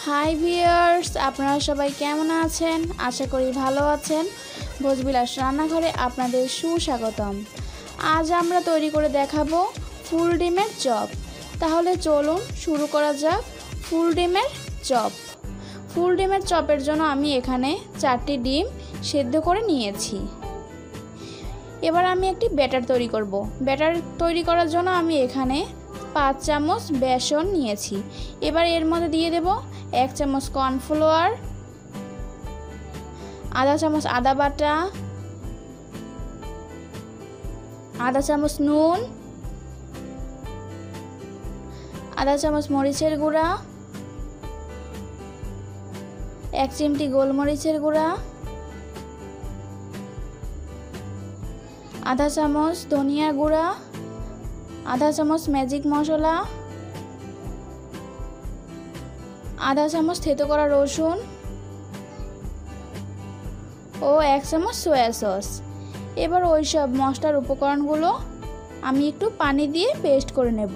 Hi viewers, আপনারা সবাই কেমন আছেন? আশা করি ভালো আছেন। ভোজবিলাস রান্নাঘরে আপনাদের সুস্বাগতম। আজ আমরা তৈরি করে দেখাবো ফুল ডিমের চপ। তাহলে চলুন শুরু করা যাক ফুল ডিমের চপ। ফুল ডিমের চপের জন্য আমি এখানে 4টি ডিম সেদ্ধ করে নিয়েছি। এবার আমি একটি ব্যাটার তৈরি করব। ব্যাটার তৈরি করার জন্য আমি এখানে 5 চামচ বেসন নিয়েছি। এবার এর মধ্যে দিয়ে দেব 1 চামচ কর্নফ্লাওয়ার, আধা চামচ আদা বাটা, আধা চামচ নুন, আধা চামচ মরিচের গুঁড়া, 1 চিমটি গোলমরিচের গুঁড়া, আধা চামচ ধনিয়া গুঁড়া, আধা চামচ ম্যাজিক মশলা, আধা চামচ থেতো করা রসুন ও 1 চামচ সয়া সস। এবার ওই সব মশলার উপকরণগুলো আমি একটু পানি দিয়ে পেস্ট করে নেব।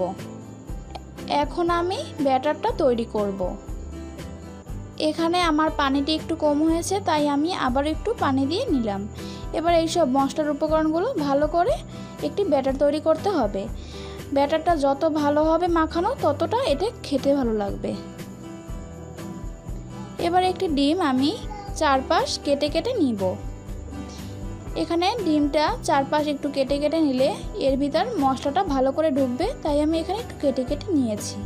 এখন আমি ব্যাটারটা তৈরি করব। এখানে আমার পানিটি একটু কম হয়েছে, তাই আমি আবার একটু পানি দিয়ে নিলাম। এবার এই সব মশলার উপকরণগুলো ভালো করে একটি ব্যাটার তৈরি করতে হবে। ব্যাটারটা যত ভালো হবে মাখানো, ততটা এটা খেতে ভালো লাগবে। এবার একটি ডিম আমি চারপাশ কেটে কেটে নিব। এখানে ডিমটা চারপাশ একটু কেটে কেটে নিলে এর ভিতর মশলাটা ভালো করে ঢুকবে, তাই আমি এখানে একটু কেটে কেটে নিয়েছি।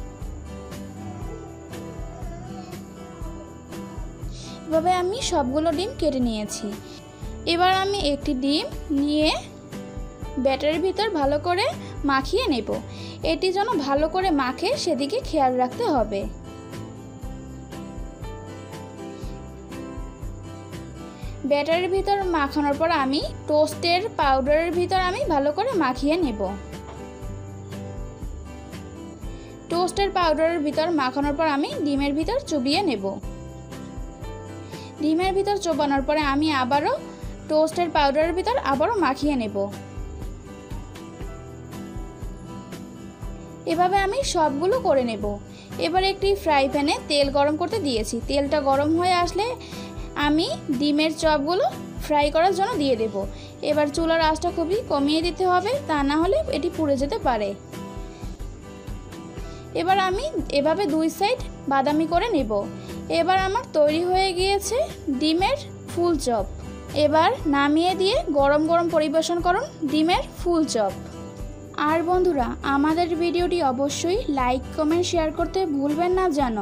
এভাবে আমি সবগুলো ডিম কেটে নিয়েছি। এবার আমি একটি ডিম নিয়ে ব্যাটারের ভিতর ভালো করে মাখিয়ে নেব। এটি যেন ভালো করে মাখে সেদিকে খেয়াল রাখতে হবে। ব্যাটারের ভিতর মাখানোর পর আমি টোস্টের পাউডারের ভিতর আমি ভালো করে মাখিয়ে নেব। টোস্টের পাউডারের ভিতর মাখানোর পর আমি ডিমের ভিতর চুবিয়ে নেব। ডিমের ভিতর চোবানোর পরে আমি আবারও টোস্টের পাউডারের ভিতর আবারও মাখিয়ে নেব। এভাবে আমি সবগুলো করে নেব। এবার একটি ফ্রাই প্যানে তেল গরম করতে দিয়েছি। তেলটা গরম হয়ে আসলে আমি ডিমের চপগুলো ফ্রাই করার জন্য দিয়ে দেব। এবার চুলার আঁচটা খুবই কমিয়ে দিতে হবে, তা না হলে এটি পুড়ে যেতে পারে। এবার আমি এভাবে 2 সাইড বাদামি করে নেব। এবার আমার তৈরি হয়ে গিয়েছে ডিমের ফুল চপ। এবার নামিয়ে দিয়ে গরম গরম পরিবেশন করুন ডিমের ফুল চপ। আর বন্ধুরা, আমাদের ভিডিওটি অবশ্যই লাইক কমেন্ট শেয়ার করতে ভুলবেন না যেন।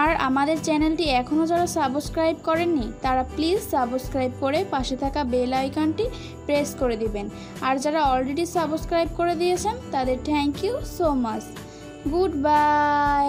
আর আমাদের চ্যানেলটি এখনও যারা সাবস্ক্রাইব করেননি তারা প্লিজ সাবস্ক্রাইব করে পাশে থাকা বেল আইকনটি প্রেস করে দিবেন। আর যারা অলরেডি সাবস্ক্রাইব করে দিয়েছেন তাদের thank you so much. Good bye.